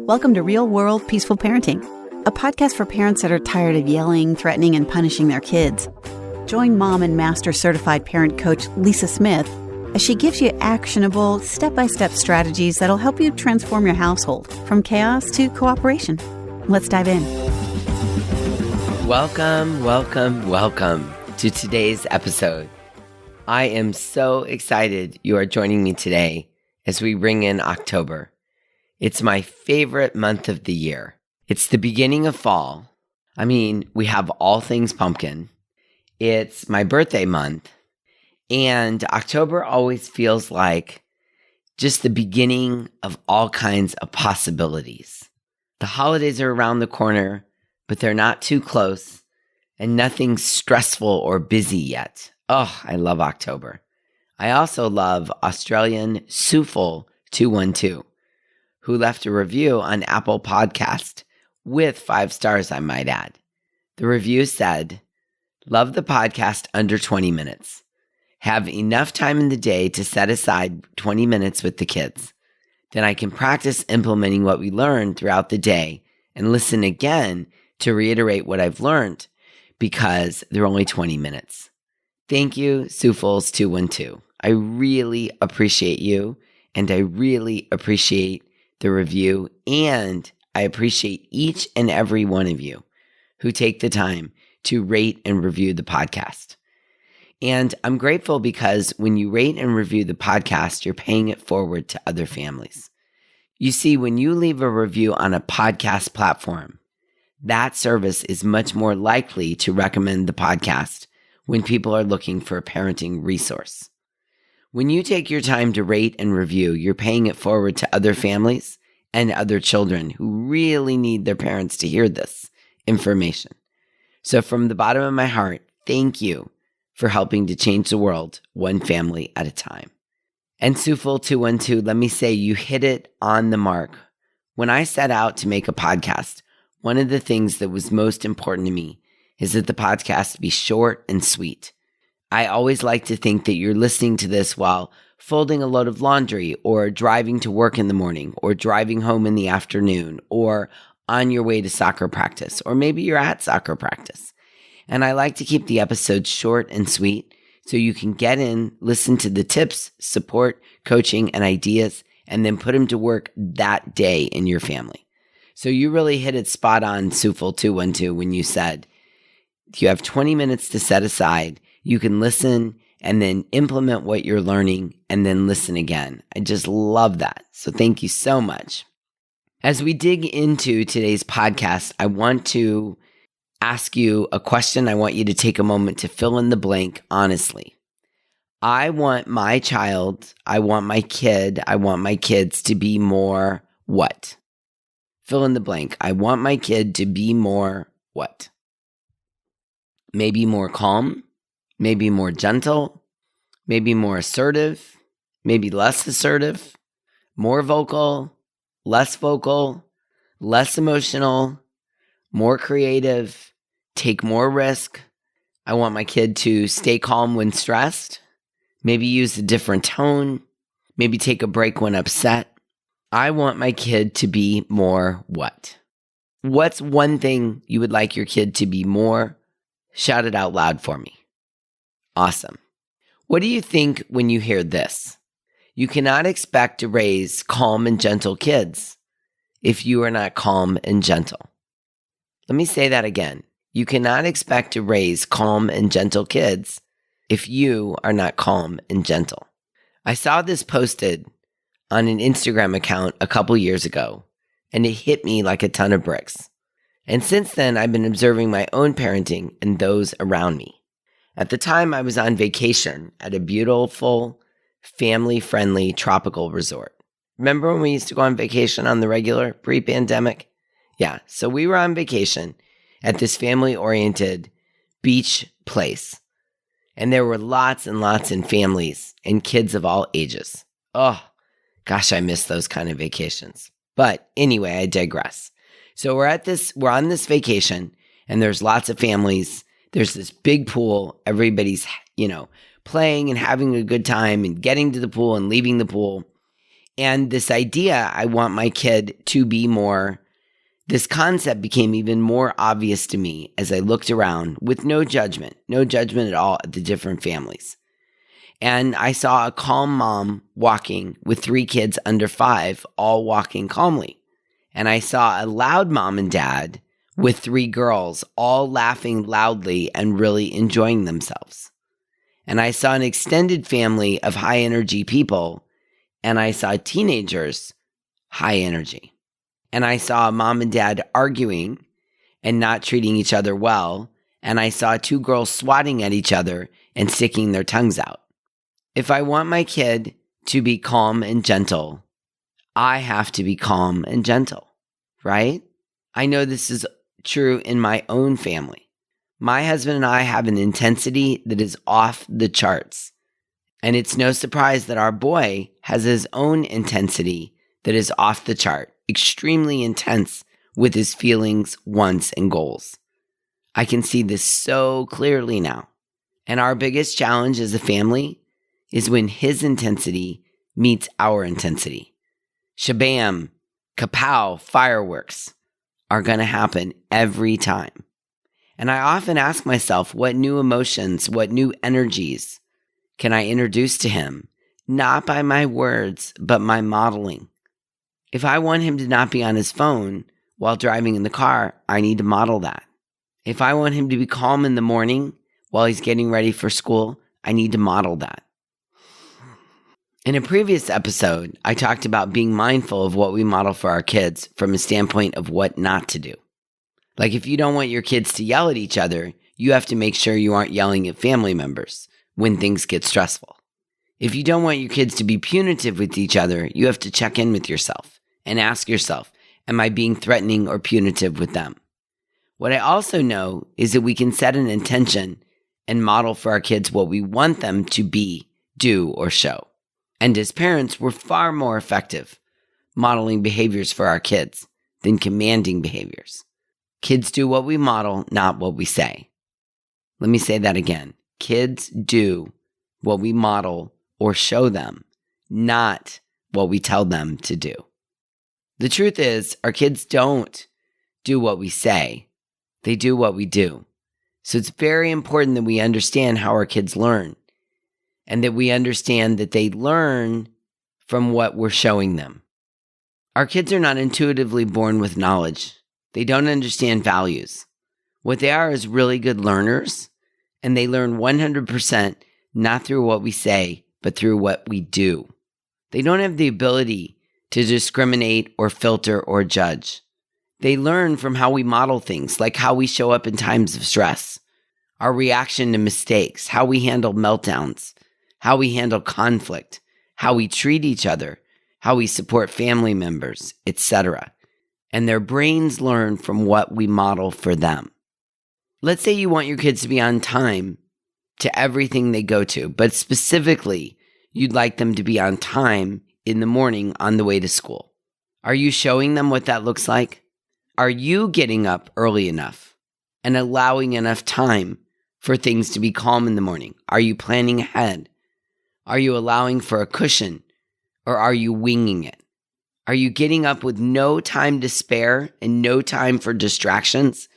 Welcome to Real World Peaceful Parenting, a podcast for parents that are tired of yelling, threatening, and punishing their kids. Join mom and master certified parent coach Lisa Smith as she gives you actionable, step-by-step strategies that'll help you transform your household from chaos to cooperation. Let's dive in. Welcome to today's episode. I am so excited you are joining me today as we bring in October. It's my favorite month of the year. It's the beginning of fall. I mean, we have all things pumpkin. It's my birthday month. And October always feels like just the beginning of all kinds of possibilities. The holidays are around the corner, but they're not too close and nothing's stressful or busy yet. Oh, I love October. I also love Australian Suful212. who left a review on Apple Podcast with 5 stars, I might add. The review said, "Love the podcast under 20 minutes. Have enough time in the day to set aside 20 minutes with the kids. Then I can practice implementing what we learned throughout the day and listen again to reiterate what I've learned because they're only 20 minutes. Thank you, Sufuls212. I really appreciate you, and I really appreciate the review, and I appreciate each and every one of you who take the time to rate and review the podcast. And I'm grateful because when you rate and review the podcast, you're paying it forward to other families. You see, when you leave a review on a podcast platform, that service is much more likely to recommend the podcast when people are looking for a parenting resource. When you take your time to rate and review, you're paying it forward to other families and other children who really need their parents to hear this information. So from the bottom of my heart, thank you for helping to change the world one family at a time. And Suful212, let me say you hit it on the mark. When I set out to make a podcast, one of the things that was most important to me is that the podcast be short and sweet. I always like to think that you're listening to this while folding a load of laundry or driving to work in the morning or driving home in the afternoon or on your way to soccer practice, or maybe you're at soccer practice. And I like to keep the episodes short and sweet so you can get in, listen to the tips, support, coaching, and ideas, and then put them to work that day in your family. So you really hit it spot on, Suful212, when you said you have 20 minutes to set aside. You can listen and then implement what you're learning and then listen again. I just love that. So thank you so much. As we dig into today's podcast, I want to ask you a question. I want you to take a moment to fill in the blank honestly. I want my child, I want my kids to be more what? Fill in the blank. I want my kid to be more what? Maybe more calm. Maybe more gentle, maybe more assertive, maybe less assertive, more vocal, less emotional, more creative, take more risk. I want my kid to stay calm when stressed, maybe use a different tone, maybe take a break when upset. I want my kid to be more what? What's one thing you would like your kid to be more? Shout it out loud for me. Awesome. What do you think when you hear this? You cannot expect to raise calm and gentle kids if you are not calm and gentle. Let me say that again. You cannot expect to raise calm and gentle kids if you are not calm and gentle. I saw this posted on an Instagram account a couple years ago, and it hit me like a ton of bricks. And since then, I've been observing my own parenting and those around me. At the time, I was on vacation at a beautiful, family-friendly tropical resort. Remember when we used to go on vacation on the regular pre-pandemic? Yeah, so we were on vacation at this family-oriented beach place. And there were lots and lots of families and kids of all ages. Oh, gosh, I miss those kind of vacations. But anyway, I digress. So we're on this vacation, and there's lots of families. There's this big pool. Everybody's, playing and having a good time and getting to the pool and leaving the pool. And this idea, I want my kid to be more, this concept became even more obvious to me as I looked around with no judgment at all at the different families. And I saw a calm mom walking with 3 kids under 5, all walking calmly. And I saw a loud mom and dad with 3 girls, all laughing loudly and really enjoying themselves. And I saw an extended family of high energy people, and I saw teenagers, high energy. And I saw mom and dad arguing and not treating each other well, and I saw 2 girls swatting at each other and sticking their tongues out. If I want my kid to be calm and gentle, I have to be calm and gentle, right? I know this is true in my own family. My husband and I have an intensity that is off the charts. And it's no surprise that our boy has his own intensity that is off the chart, extremely intense with his feelings, wants, and goals. I can see this so clearly now. And our biggest challenge as a family is when his intensity meets our intensity. Shabam, kapow, fireworks are going to happen every time. And I often ask myself, what new emotions, what new energies can I introduce to him? Not by my words, but my modeling. If I want him to not be on his phone while driving in the car, I need to model that. If I want him to be calm in the morning while he's getting ready for school, I need to model that. In a previous episode, I talked about being mindful of what we model for our kids from a standpoint of what not to do. Like if you don't want your kids to yell at each other, you have to make sure you aren't yelling at family members when things get stressful. If you don't want your kids to be punitive with each other, you have to check in with yourself and ask yourself, am I being threatening or punitive with them? What I also know is that we can set an intention and model for our kids what we want them to be, do, or show. And as parents, we're far more effective modeling behaviors for our kids than commanding behaviors. Kids do what we model, not what we say. Let me say that again. Kids do what we model or show them, not what we tell them to do. The truth is, our kids don't do what we say. They do what we do. So it's very important that we understand how our kids learn and that we understand that they learn from what we're showing them. Our kids are not intuitively born with knowledge. They don't understand values. What they are is really good learners, and they learn 100% not through what we say, but through what we do. They don't have the ability to discriminate or filter or judge. They learn from how we model things, like how we show up in times of stress, our reaction to mistakes, how we handle meltdowns, how we handle conflict, how we treat each other, how we support family members, etc. And their brains learn from what we model for them. Let's say you want your kids to be on time to everything they go to, but specifically, you'd like them to be on time in the morning on the way to school. Are you showing them what that looks like? Are you getting up early enough and allowing enough time for things to be calm in the morning? Are you planning ahead? Are you allowing for a cushion, or are you winging it? Are you getting up with no time to spare and no time for distractions?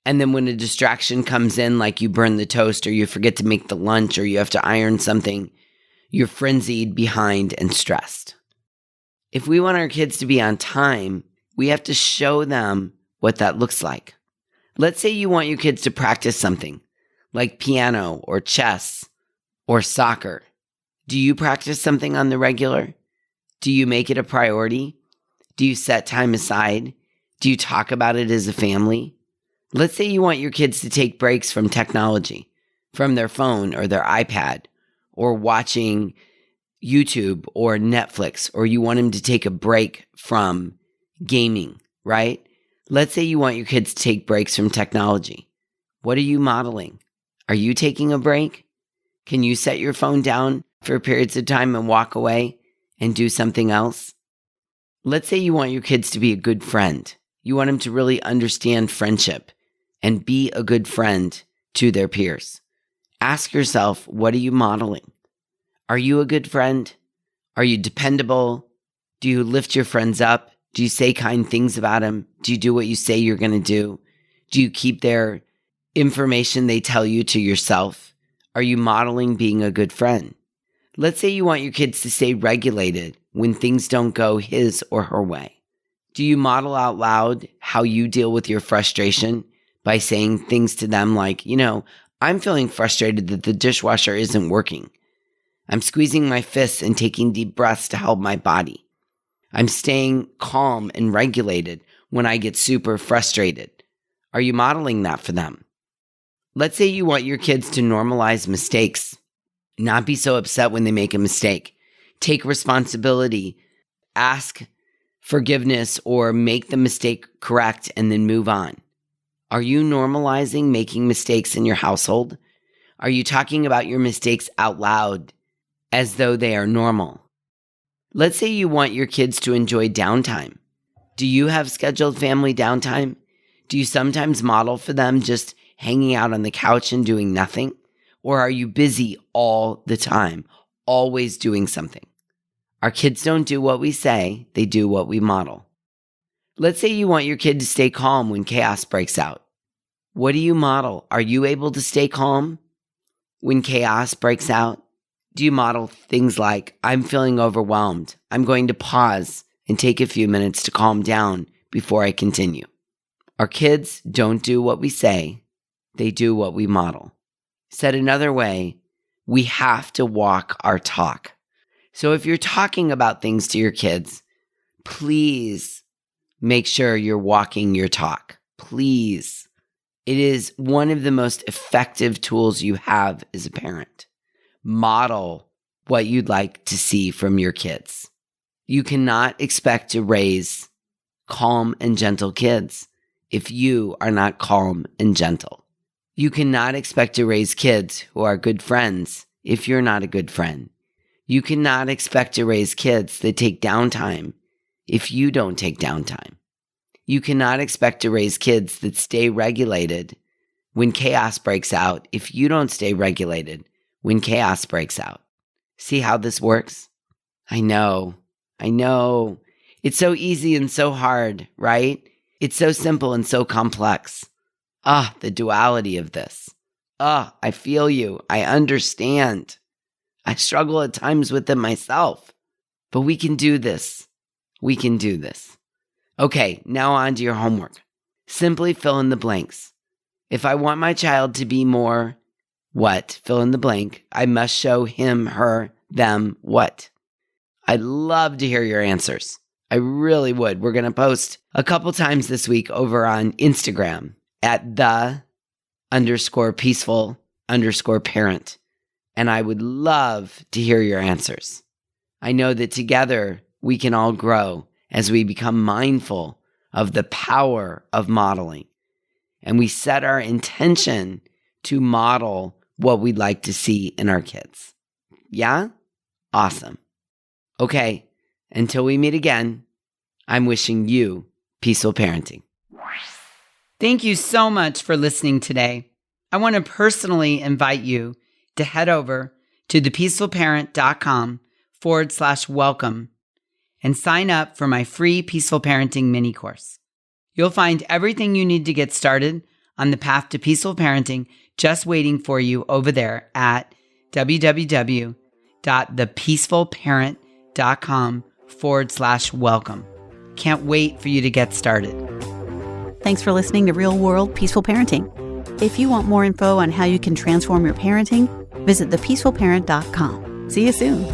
And then when a distraction comes in, like you burn the toast or you forget to make the lunch or you have to iron something, you're frenzied, behind, and stressed. If we want our kids to be on time, we have to show them what that looks like. Let's say you want your kids to practice something like piano or chess or soccer. Do you practice something on the regular? Do you make it a priority? Do you set time aside? Do you talk about it as a family? Let's say you want your kids to take breaks from technology, from their phone or their iPad, or watching YouTube or Netflix, or you want them to take a break from gaming, right? Let's say you want your kids to take breaks from technology. What are you modeling? Are you taking a break? Can you set your phone down for periods of time and walk away and do something else? Let's say you want your kids to be a good friend. You want them to really understand friendship and be a good friend to their peers. Ask yourself, what are you modeling? Are you a good friend? Are you dependable? Do you lift your friends up? Do you say kind things about them? Do you do what you say you're going to do? Do you keep their information they tell you to yourself? Are you modeling being a good friend? Let's say you want your kids to stay regulated when things don't go his or her way. Do you model out loud how you deal with your frustration by saying things to them like, I'm feeling frustrated that the dishwasher isn't working. I'm squeezing my fists and taking deep breaths to help my body. I'm staying calm and regulated when I get super frustrated. Are you modeling that for them? Let's say you want your kids to normalize mistakes, not be so upset when they make a mistake. Take responsibility, ask forgiveness, or make the mistake correct and then move on. Are you normalizing making mistakes in your household? Are you talking about your mistakes out loud as though they are normal? Let's say you want your kids to enjoy downtime. Do you have scheduled family downtime? Do you sometimes model for them just hanging out on the couch and doing nothing? Or are you busy all the time, always doing something? Our kids don't do what we say, they do what we model. Let's say you want your kid to stay calm when chaos breaks out. What do you model? Are you able to stay calm when chaos breaks out? Do you model things like, I'm feeling overwhelmed. I'm going to pause and take a few minutes to calm down before I continue. Our kids don't do what we say, they do what we model. Said another way, we have to walk our talk. So if you're talking about things to your kids, please make sure you're walking your talk. Please. It is one of the most effective tools you have as a parent. Model what you'd like to see from your kids. You cannot expect to raise calm and gentle kids if you are not calm and gentle. You cannot expect to raise kids who are good friends if you're not a good friend. You cannot expect to raise kids that take downtime if you don't take downtime. You cannot expect to raise kids that stay regulated when chaos breaks out if you don't stay regulated when chaos breaks out. See how this works? I know. It's so easy and so hard, right? It's so simple and so complex. The duality of this. I feel you. I understand. I struggle at times with it myself. But we can do this. We can do this. Okay, now on to your homework. Simply fill in the blanks. If I want my child to be more what? Fill in the blank. I must show him, her, them what? I'd love to hear your answers. I really would. We're going to post a couple times this week over on Instagram at _peaceful_parent. And I would love to hear your answers. I know that together we can all grow as we become mindful of the power of modeling. And we set our intention to model what we'd like to see in our kids. Yeah? Awesome. Okay, until we meet again, I'm wishing you peaceful parenting. Thank you so much for listening today. I want to personally invite you to head over to thepeacefulparent.com/welcome and sign up for my free Peaceful Parenting mini course. You'll find everything you need to get started on the path to peaceful parenting just waiting for you over there at www.thepeacefulparent.com/welcome. Can't wait for you to get started. Thanks for listening to Real World Peaceful Parenting. If you want more info on how you can transform your parenting, visit thepeacefulparent.com. See you soon.